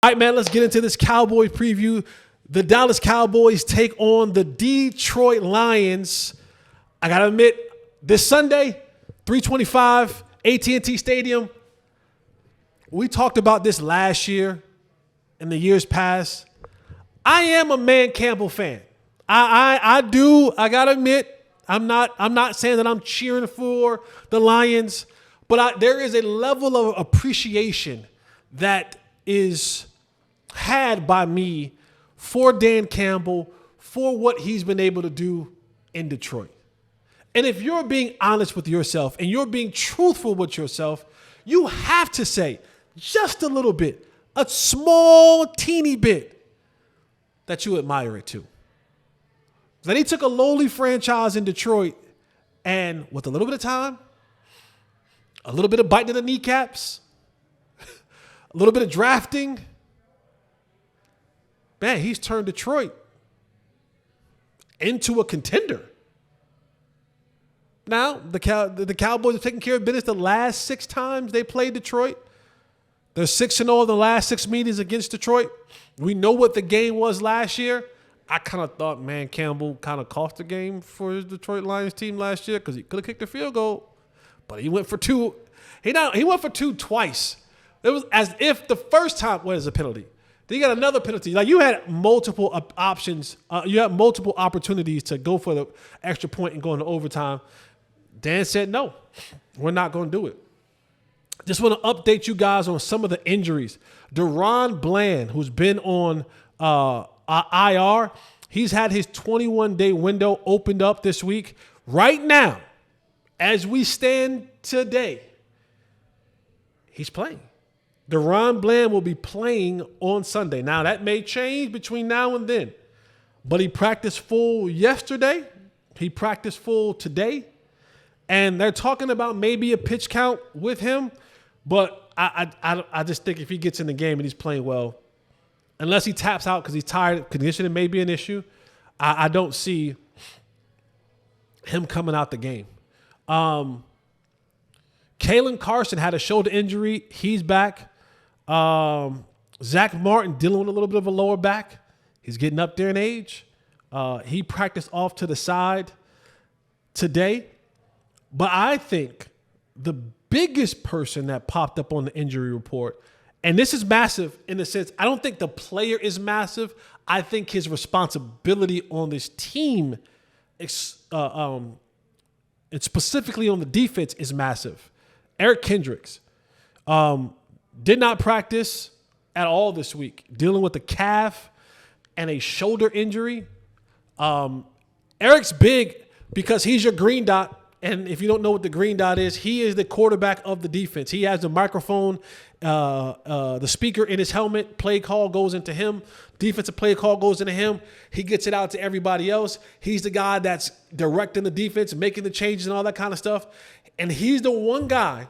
All right, man, let's get into this Cowboys preview. The Dallas Cowboys take on the Detroit Lions. I got to admit, this Sunday, 325, AT&T Stadium. We talked about this last year and the years past. I am a man Campbell fan. I got to admit, I'm not saying that I'm cheering for the Lions, but there is a level of appreciation that is had by me for Dan Campbell, for what he's been able to do in Detroit. And if you're being honest with yourself and you're being truthful with yourself, you have to say just a little bit, a small, teeny bit, that you admire it too. That he took a lowly franchise in Detroit and with a little bit of time, a little bit of biting in the kneecaps, a little bit of drafting, man, he's turned Detroit into a contender. Now, the Cowboys have taken care of business the last 6 times they played Detroit. They're 6-0 in the last 6 meetings against Detroit. We know what the game was last year. I kind of thought, man, Campbell kind of cost the game for his Detroit Lions team last year because he could have kicked a field goal, but he went for 2. He went for 2 twice. It was as if the first time was a penalty. Then you got another penalty. Like, you had multiple options. You had multiple opportunities to go for the extra point and go into overtime. Dan said, no, we're not going to do it. Just want to update you guys on some of the injuries. Deron Bland, who's been on IR, he's had his 21-day window opened up this week. Right now, as we stand today, he's playing. Deron Bland will be playing on Sunday. Now, that may change between now and then, but he practiced full yesterday. He practiced full today. And they're talking about maybe a pitch count with him, but I just think if he gets in the game and he's playing well, unless he taps out because he's tired, conditioning may be an issue, I don't see him coming out the game. Kalen Carson had a shoulder injury. He's back. Zach Martin dealing with a little bit of a lower back. He's getting up there in age. He practiced off to the side today. But I think the biggest person that popped up on the injury report, and this is massive in the sense, I don't think the player is massive. I think his responsibility on this team, and specifically on the defense, is massive. Eric Kendricks did not practice at all this week, dealing with a calf and a shoulder injury. Eric's big because he's your green dot. And if you don't know what the green dot is, he is the quarterback of the defense. He has the microphone, the speaker in his helmet. Play call goes into him. Defensive play call goes into him. He gets it out to everybody else. He's the guy that's directing the defense, making the changes and all that kind of stuff. And he's the one guy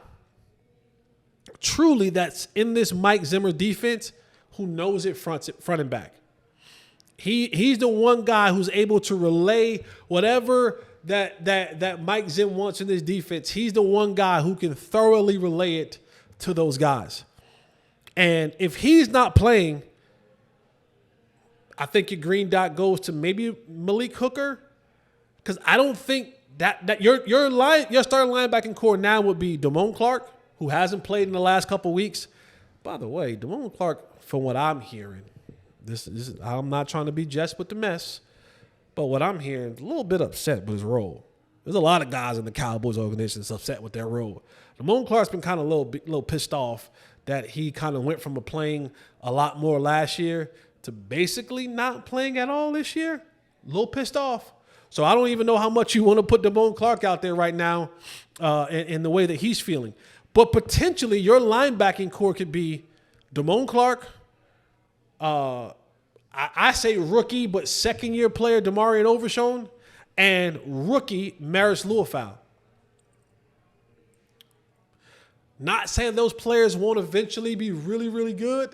truly that's in this Mike Zimmer defense who knows it front and back. He's the one guy who's able to relay whatever that Mike Zim wants in this defense. He's the one guy who can thoroughly relay it to those guys. And if he's not playing, I think your green dot goes to maybe Malik Hooker, because I don't think that your starting linebacking core now would be Damone Clark, who hasn't played in the last couple weeks. By the way, Damone Clark, from what I'm hearing, this is, I'm not trying to be just with the mess, but what I'm hearing is a little bit upset with his role. There's a lot of guys in the Cowboys organization that's upset with their role. Damone Clark's been kind of a little pissed off that he kind of went from playing a lot more last year to basically not playing at all this year. A little pissed off. So I don't even know how much you want to put Damone Clark out there right now in the way that he's feeling. But potentially your linebacking core could be Damone Clark, I say rookie, but second-year player Demarion Overshown, and rookie Maris Luafau. Not saying those players won't eventually be really, really good,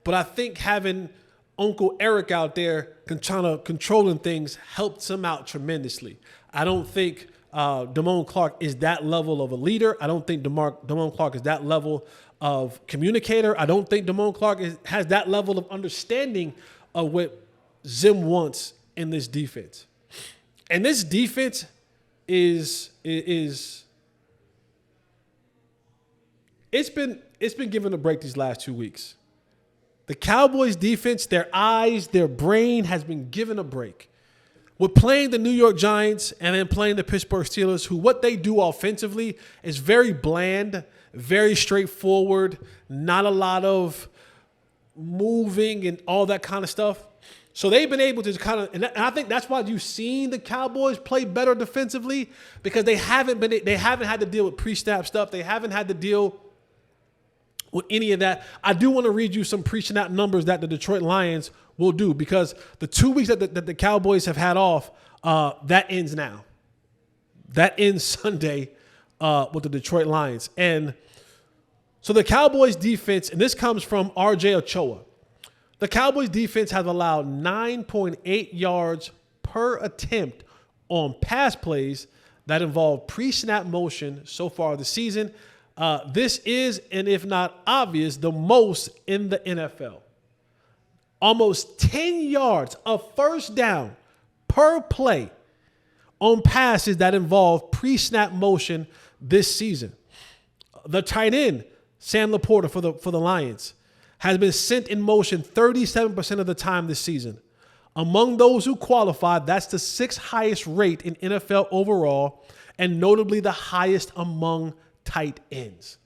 but I think having Uncle Eric out there controlling things helps him out tremendously. I don't think Damone Clark is that level of a leader. I don't think Damone Clark is that level of communicator. I don't think Damone Clark has that level of understanding of what Zim wants in this defense. And this defense is it's been given a break these last 2 weeks. The Cowboys defense, their eyes, their brain has been given a break. With playing the New York Giants and then playing the Pittsburgh Steelers, who what they do offensively is very bland, very straightforward, not a lot of moving and all that kind of stuff. So they've been able to kind of, and I think that's why you've seen the Cowboys play better defensively, because they haven't had to deal with pre-snap stuff. They haven't had to deal with any of that. I do want to read you some pre-snap numbers that the Detroit Lions will do, because the 2 weeks that the Cowboys have had off, that ends now. That ends Sunday with the Detroit Lions. And so the Cowboys defense, and this comes from RJ Ochoa, the Cowboys defense has allowed 9.8 yards per attempt on pass plays that involve pre-snap motion so far this season. This is, and if not obvious, the most in the NFL. Almost 10 yards of first down per play on passes that involve pre-snap motion this season. The tight end, Sam Laporta for the Lions, has been sent in motion 37% of the time this season. Among those who qualified, that's the sixth highest rate in NFL overall, and notably the highest among tight ends.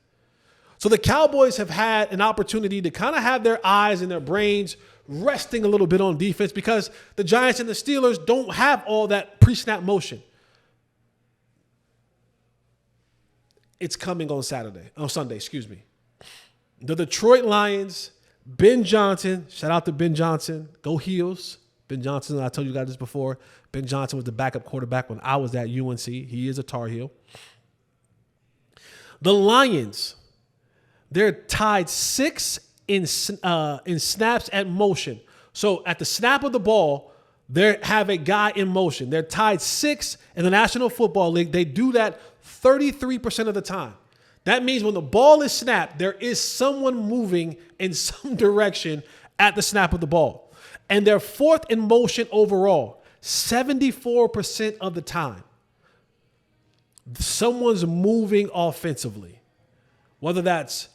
So the Cowboys have had an opportunity to kind of have their eyes and their brains resting a little bit on defense, because the Giants and the Steelers don't have all that pre-snap motion. It's coming on Sunday, The Detroit Lions, Ben Johnson, shout out to Ben Johnson, go Heels. Ben Johnson, I told you guys this before, Ben Johnson was the backup quarterback when I was at UNC. He is a Tar Heel. The Lions, they're tied 6 in snaps at motion. So at the snap of the ball, they have a guy in motion. They're tied 6 in the National Football League. They do that 33% of the time. That means when the ball is snapped, there is someone moving in some direction at the snap of the ball. And they're fourth in motion overall, 74% of the time. Someone's moving offensively, whether that's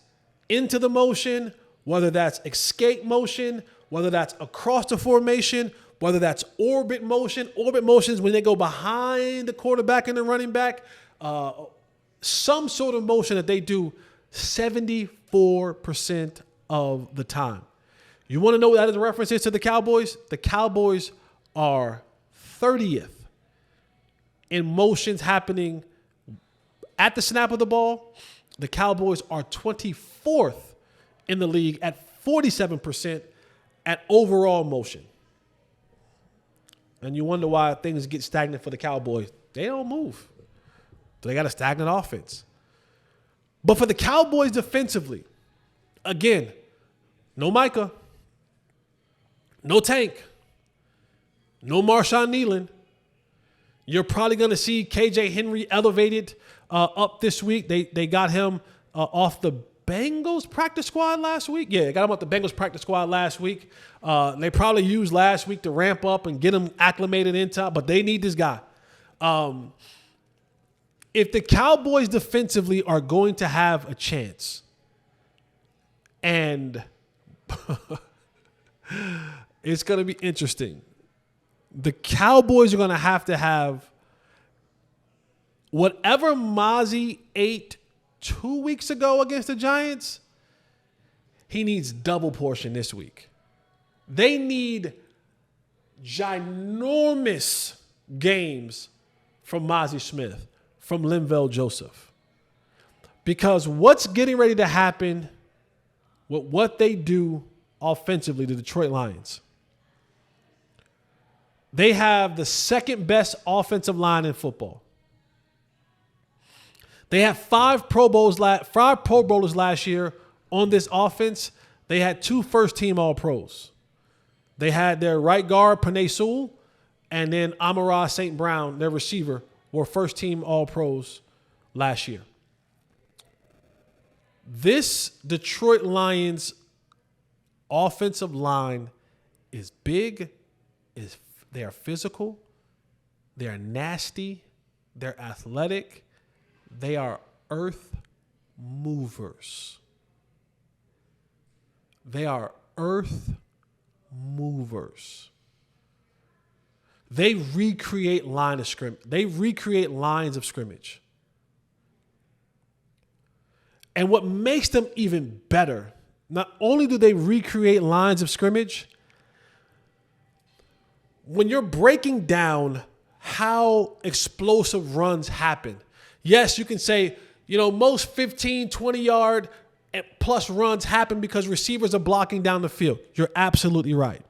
into the motion, whether that's escape motion, whether that's across the formation, whether that's orbit motion. Orbit motion is when they go behind the quarterback and the running back. Some sort of motion that they do 74% of the time. You want to know what that is a reference is to the Cowboys? The Cowboys are 30th in motions happening at the snap of the ball. The Cowboys are 24th in the league at 47% at overall motion. And you wonder why things get stagnant for the Cowboys. They don't move. They got a stagnant offense. But for the Cowboys defensively, again, no Micah, no Tank, no Marshawn Nealon. You're probably going to see KJ Henry elevated up this week. They got him off the Bengals practice squad last week. Yeah, they got him off the Bengals practice squad last week. They probably used last week to ramp up and get him acclimated into, but they need this guy. If the Cowboys defensively are going to have a chance, and it's going to be interesting, the Cowboys are going to have whatever Mozzie ate 2 weeks ago against the Giants, he needs double portion this week. They need ginormous games from Mozzie Smith, from Linval Joseph. Because what's getting ready to happen with what they do offensively, the Detroit Lions, they have the second best offensive line in football. They have 5 Pro Bowlers last year on this offense. They had 2 first-team All-Pros. They had their right guard, Penei Sewell, and then Amon-Ra St. Brown, their receiver, were first-team All-Pros last year. This Detroit Lions offensive line is big, they are physical, they are nasty, they're athletic, they are earth movers. They are earth movers. They recreate They recreate lines of scrimmage. And what makes them even better, not only do they recreate lines of scrimmage, when you're breaking down how explosive runs happen, yes, you can say, most 15, 20-yard plus runs happen because receivers are blocking down the field. You're absolutely right.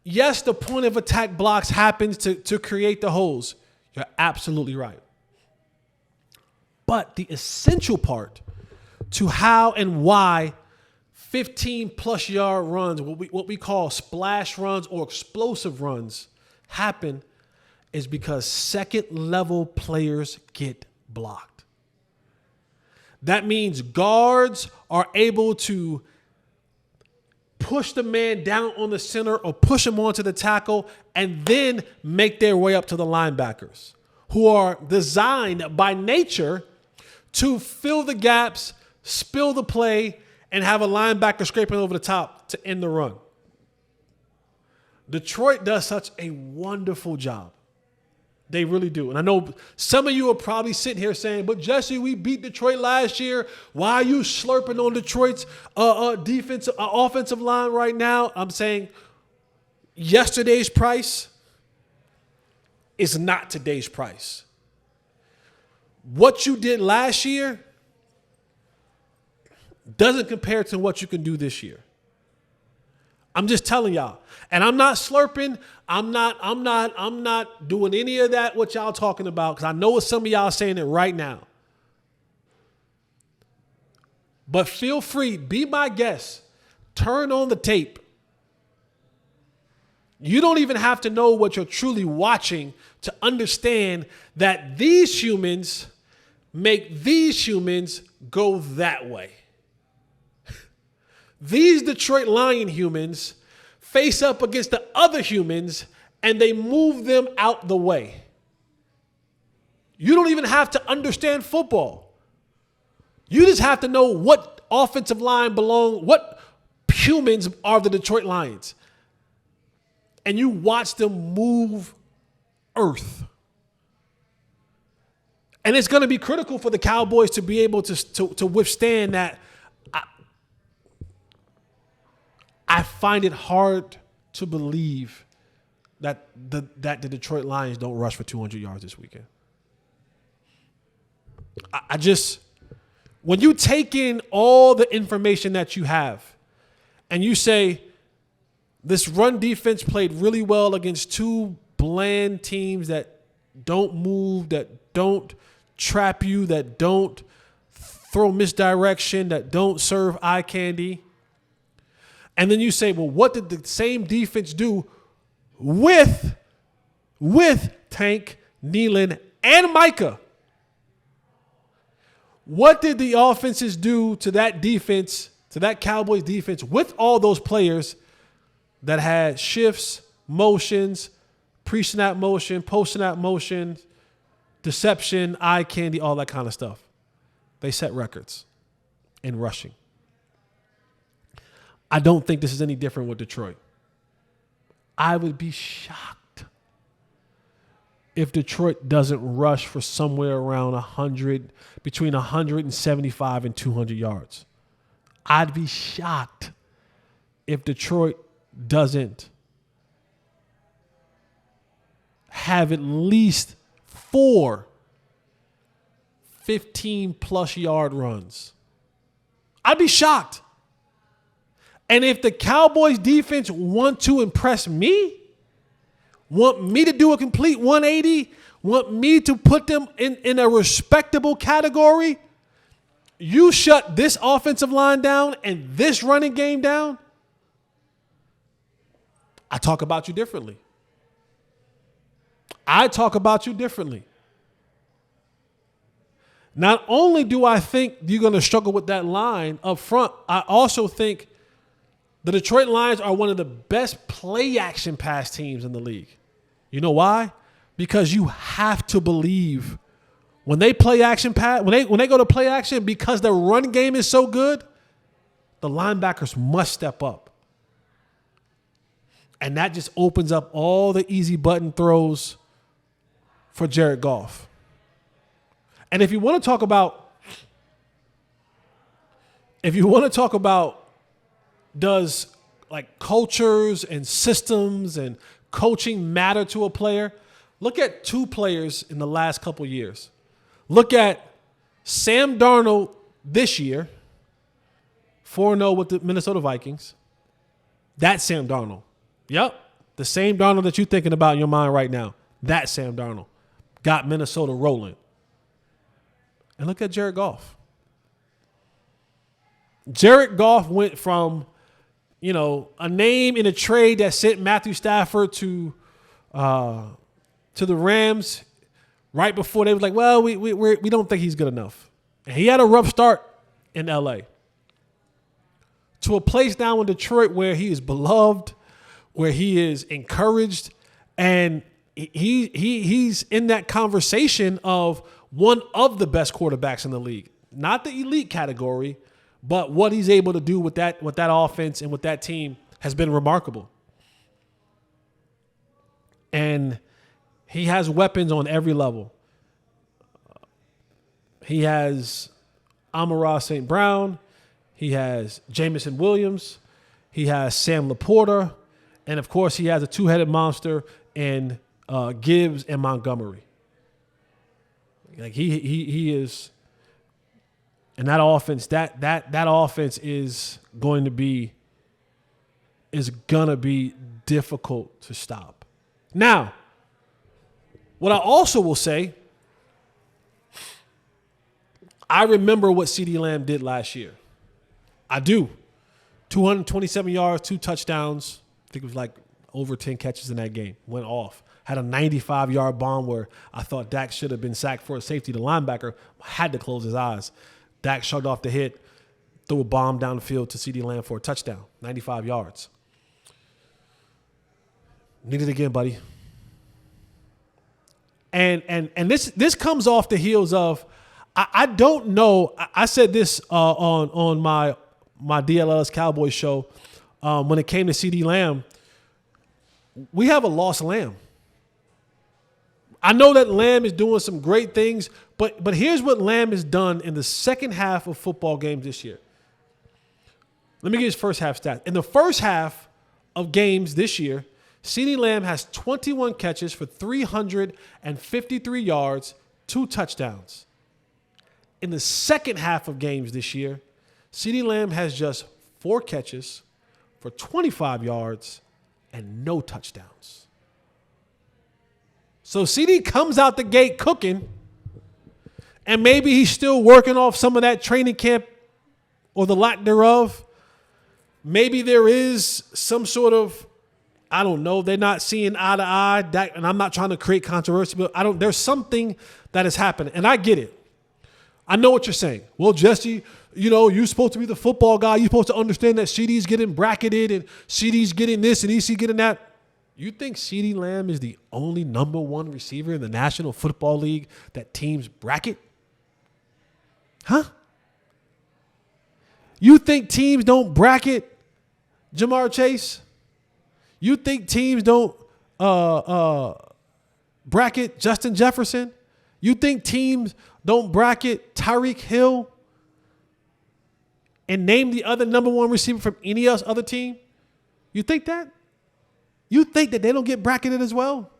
Yes, the point of attack blocks happens to create the holes. You're absolutely right. But the essential part to how and why 15-plus yard runs, what we call splash runs or explosive runs, happen is because second-level players get blocked. That means guards are able to push the man down on the center or push him onto the tackle and then make their way up to the linebackers, who are designed by nature to fill the gaps, spill the play, and have a linebacker scraping over the top to end the run. Detroit does such a wonderful job. They really do. And I know some of you are probably sitting here saying, but Jesse, we beat Detroit last year. Why are you slurping on Detroit's offensive line right now? I'm saying yesterday's price is not today's price. What you did last year doesn't compare to what you can do this year. I'm just telling y'all. And I'm not slurping. I'm not doing any of that what y'all talking about, because I know what some of y'all saying it right now. But feel free, be my guest. Turn on the tape. You don't even have to know what you're truly watching to understand that these humans make these humans go that way. These Detroit Lion humans face up against the other humans and they move them out the way. You don't even have to understand football. You just have to know what offensive line what humans are the Detroit Lions. And you watch them move earth. And it's going to be critical for the Cowboys to be able to withstand that. I find it hard to believe that the Detroit Lions don't rush for 200 yards this weekend. When you take in all the information that you have and you say, this run defense played really well against two bland teams that don't move, that don't trap you, that don't throw misdirection, that don't serve eye candy. And then you say, well, what did the same defense do with Tank, Nealon, and Micah? What did the offenses do to that defense, to that Cowboys defense, with all those players that had shifts, motions, pre-snap motion, post-snap motion, deception, eye candy, all that kind of stuff? They set records in rushing. I don't think this is any different with Detroit. I would be shocked if Detroit doesn't rush for somewhere around 100, between 175 and 200 yards. I'd be shocked if Detroit doesn't have at least 4 15-plus yard runs. I'd be shocked. And if the Cowboys defense want to impress me, want me to do a complete 180, want me to put them in a respectable category, you shut this offensive line down and this running game down, I talk about you differently. I talk about you differently. Not only do I think you're going to struggle with that line up front, I also think the Detroit Lions are one of the best play action pass teams in the league. You know why? Because you have to believe when they play action pass, when they go to play action, because the run game is so good, the linebackers must step up. And that just opens up all the easy button throws for Jared Goff. And if you want to talk about does like cultures and systems and coaching matter to a player, look at two players in the last couple of years. Look at Sam Darnold this year, 4-0 with the Minnesota Vikings. That's Sam Darnold. Yep, the same Darnold that you're thinking about in your mind right now. That's Sam Darnold. Got Minnesota rolling. And look at Jared Goff. Jared Goff went from, a name in a trade that sent Matthew Stafford to the Rams right before they was like, well, we don't think he's good enough. And he had a rough start in L.A. to a place now in Detroit where he is beloved, where he is encouraged, and he's in that conversation of one of the best quarterbacks in the league. Not the elite category, but what he's able to do with that offense and with that team has been remarkable. And he has weapons on every level. He has Amon-Ra St. Brown. He has Jamison Williams. He has Sam Laporta. And, of course, he has a two-headed monster in Gibbs and Montgomery. Like he is, and that offense, that offense is gonna be difficult to stop. Now, what I also will say, I remember what CeeDee Lamb did last year. I do. 227 yards, 2 touchdowns. I think it was like over 10 catches in that game. Went off. Had a 95-yard bomb where I thought Dak should have been sacked for a safety. The linebacker had to close his eyes. Dak shrugged off the hit, threw a bomb down the field to CeeDee Lamb for a touchdown, 95 yards. Need it again, buddy. And this comes off the heels of, I don't know. I said this on my DLL's Cowboys show when it came to CeeDee Lamb. We have a lost Lamb. I know that Lamb is doing some great things, but here's what Lamb has done in the second half of football games this year. Let me get his first half stats. In the first half of games this year, CeeDee Lamb has 21 catches for 353 yards, 2 touchdowns. In the second half of games this year, CeeDee Lamb has just 4 catches for 25 yards and no touchdowns. So CD comes out the gate cooking, and maybe he's still working off some of that training camp or the lack thereof. Maybe there is some sort of, I don't know, they're not seeing eye to eye, and I'm not trying to create controversy, but there's something that has happened, and I get it. I know what you're saying. Well, Jesse, you're supposed to be the football guy. You're supposed to understand that CD's getting bracketed and CD's getting this and EC getting that. You think CeeDee Lamb is the only number 1 receiver in the National Football League that teams bracket? Huh? You think teams don't bracket Jamar Chase? You think teams don't bracket Justin Jefferson? You think teams don't bracket Tyreek Hill and name the other number 1 receiver from any else other team? You think that? You think that they don't get bracketed as well?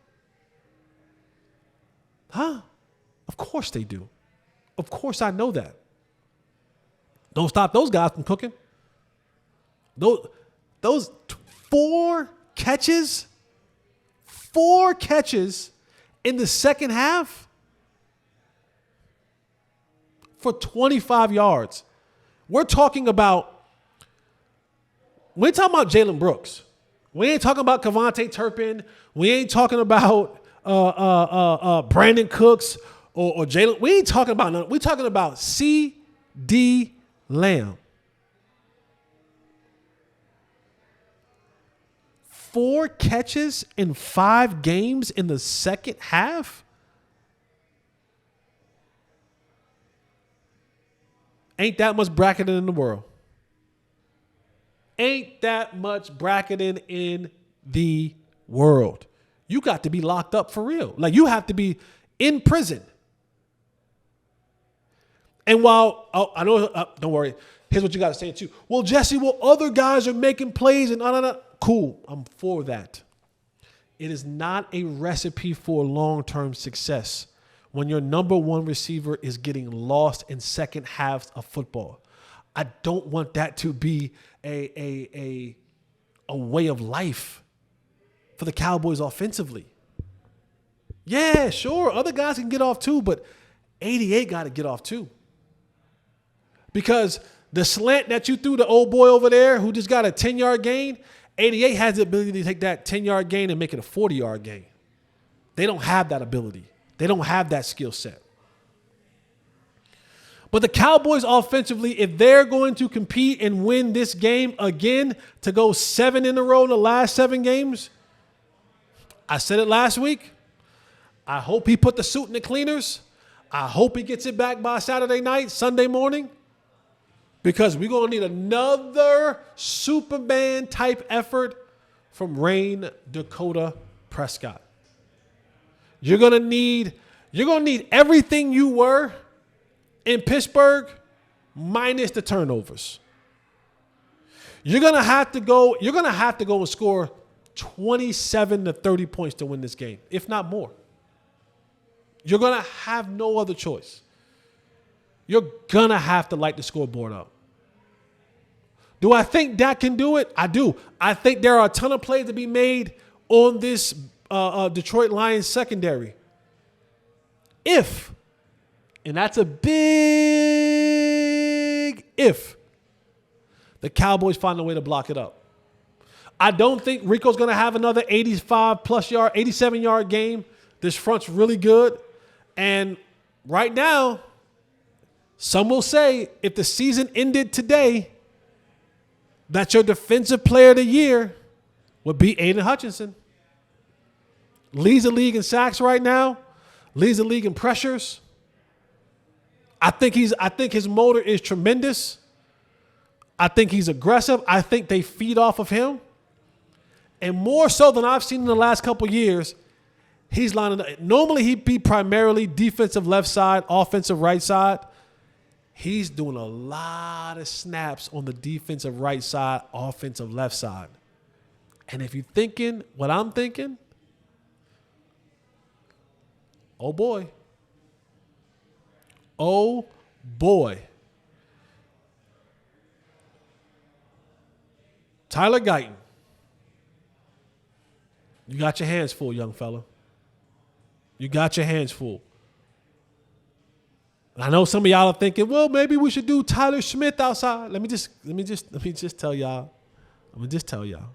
Huh? Of course they do. Of course I know that. Don't stop those guys from cooking. Those 4 catches in the second half for 25 yards. We're talking about Jalen Brooks. We ain't talking about Kevontae Turpin. We ain't talking about Brandon Cooks or Jalen. We ain't talking about none. We talking about C.D. Lamb. 4 catches in 5 games in the second half? Ain't that much bracketing in the world. Ain't that much bracketing in the world. You got to be locked up for real. Like, you have to be in prison. And while, I know, don't worry. Here's what you got to say too. Well, Jesse, other guys are making plays and Cool. I'm for that. It is not a recipe for long-term success when your number one receiver is getting lost in second halves of football. I don't want that to be a way of life for the Cowboys offensively. Yeah, sure. Other guys can get off too, but 88 got to get off too. Because the slant that you threw to old boy over there who just got a 10-yard gain, 88 has the ability to take that 10-yard gain and make it a 40-yard gain. They don't have that ability. They don't have that skill set. But the Cowboys offensively, if they're going to compete and win this game again to go 7 in a row in the last 7 games, I said it last week. I hope he put the suit in the cleaners. I hope he gets it back by Saturday night, Sunday morning. Because we're going to need another Superman-type effort from Rain Dakota Prescott. You're going to need everything you were in Pittsburgh minus the turnovers. You're going to have to go and score 27 to 30 points to win this game, if not more. You're going to have no other choice. You're going to have to light the scoreboard up. Do I think Dak can do it? I do. I think there are a ton of plays to be made on this Detroit Lions secondary. If, and that's a big if, the Cowboys find a way to block it up. I don't think Rico's going to have another 87-yard game. This front's really good. And right now, some will say if the season ended today, that your defensive player of the year would be Aiden Hutchinson. Leads the league in sacks right now. Leads the league in pressures. I think his motor is tremendous. I think he's aggressive. I think they feed off of him. And more so than I've seen in the last couple of years, he's lining up. Normally he'd be primarily defensive left side, offensive right side. He's doing a lot of snaps on the defensive right side, offensive left side. And if you're thinking what I'm thinking, oh boy. Oh boy. Tyler Guyton. You got your hands full, young fella. You got your hands full. I know some of y'all are thinking, well, maybe we should do Tyler Smith outside. Let me just tell y'all. I'm gonna just tell y'all.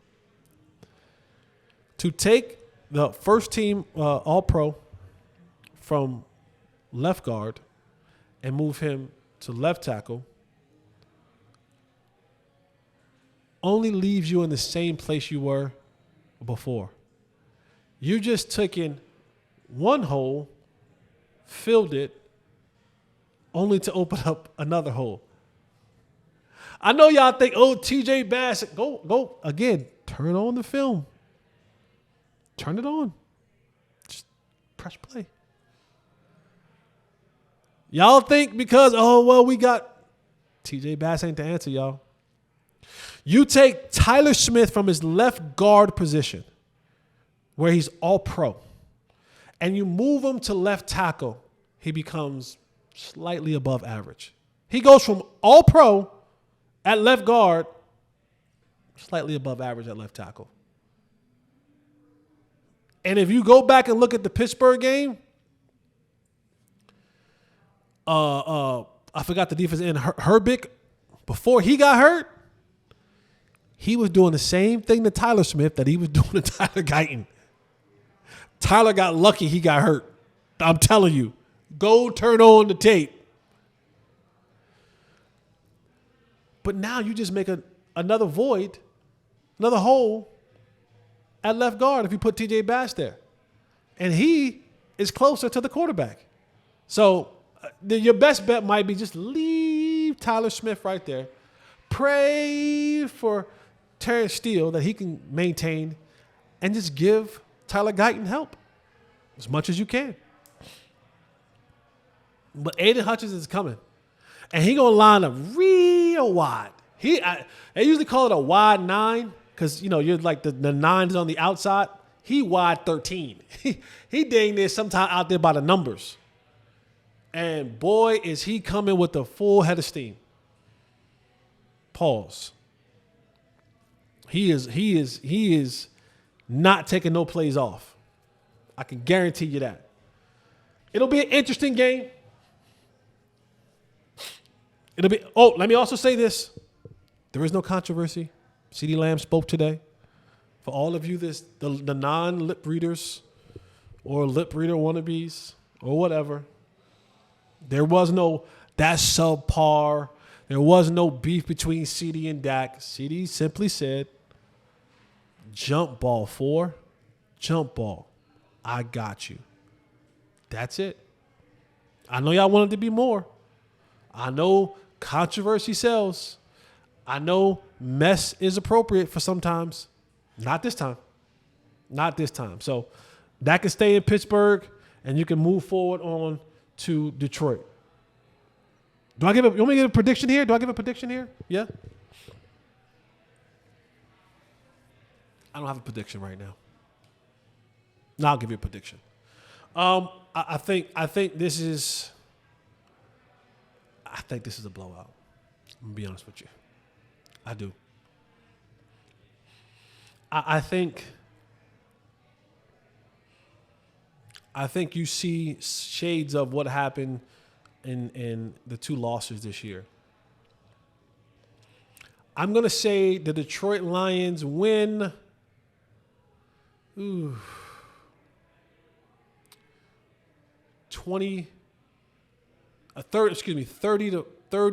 To take the first team All-Pro from left guard and move him to left tackle only leaves you in the same place you were before. You just took in one hole, filled it, only to open up another hole. I know y'all think, oh, TJ Bassett, go again. Turn on the film. Turn it on. Just press play. Y'all think because, oh, well, we got TJ Bassett ain't the answer, y'all. You take Tyler Smith from his left guard position, where he's all pro, and you move him to left tackle, he becomes slightly above average. He goes from all pro at left guard, slightly above average at left tackle. And if you go back and look at the Pittsburgh game, I forgot the defense end. Herbick, before he got hurt, he was doing the same thing to Tyler Smith that he was doing to Tyler Guyton. Tyler got lucky he got hurt. I'm telling you. Go turn on the tape. But now you just make another void, another hole at left guard if you put TJ Bass there. And he is closer to the quarterback. So your best bet might be just leave Tyler Smith right there. Pray for Terrence Steele that he can maintain and just give Tyler Guyton help as much as you can. But Aiden Hutchins is coming. And he going to line up real wide. They usually call it a wide 9 because, you're like the 9 is on the outside. He wide 13. He dang near sometime out there by the numbers. And boy, is he coming with the full head of steam. Pause. He is not taking no plays off. I can guarantee you that. It'll be an interesting game. Let me also say this. There is no controversy. CeeDee Lamb spoke today. For all of you, the non-lip readers or lip reader wannabes or whatever, there was no that's subpar. There was no beef between CeeDee and Dak. CeeDee simply said, jump ball 4, jump ball. I got you. That's it. I know y'all wanted to be more. I know controversy sells. I know mess is appropriate for sometimes. Not this time. Not this time. So that can stay in Pittsburgh, and you can move forward on to Detroit. You want me to give a prediction here? Do I give a prediction here? Yeah? I don't have a prediction right now. No, I'll give you a prediction. I think this is a blowout. I'm gonna be honest with you. I do. I think you see shades of what happened in the 2 losses this year. I'm gonna say the Detroit Lions win. 30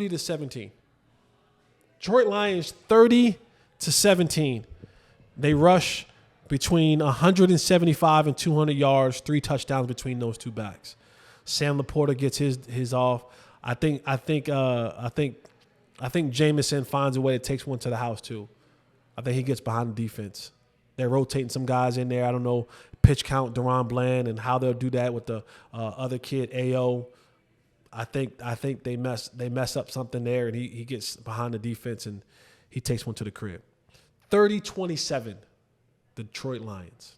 to 17. Detroit Lions 30 to 17. They rush between 175 and 200 yards, 3 touchdowns between those 2 backs. Sam Laporta gets his off. I think Jameson finds a way to take one to the house too. I think he gets behind the defense. They're rotating some guys in there. I don't know pitch count, Deron Bland, and how they'll do that with the other kid, AO. I think they mess up something there, and he gets behind the defense and he takes one to the crib. 30-27, the Detroit Lions.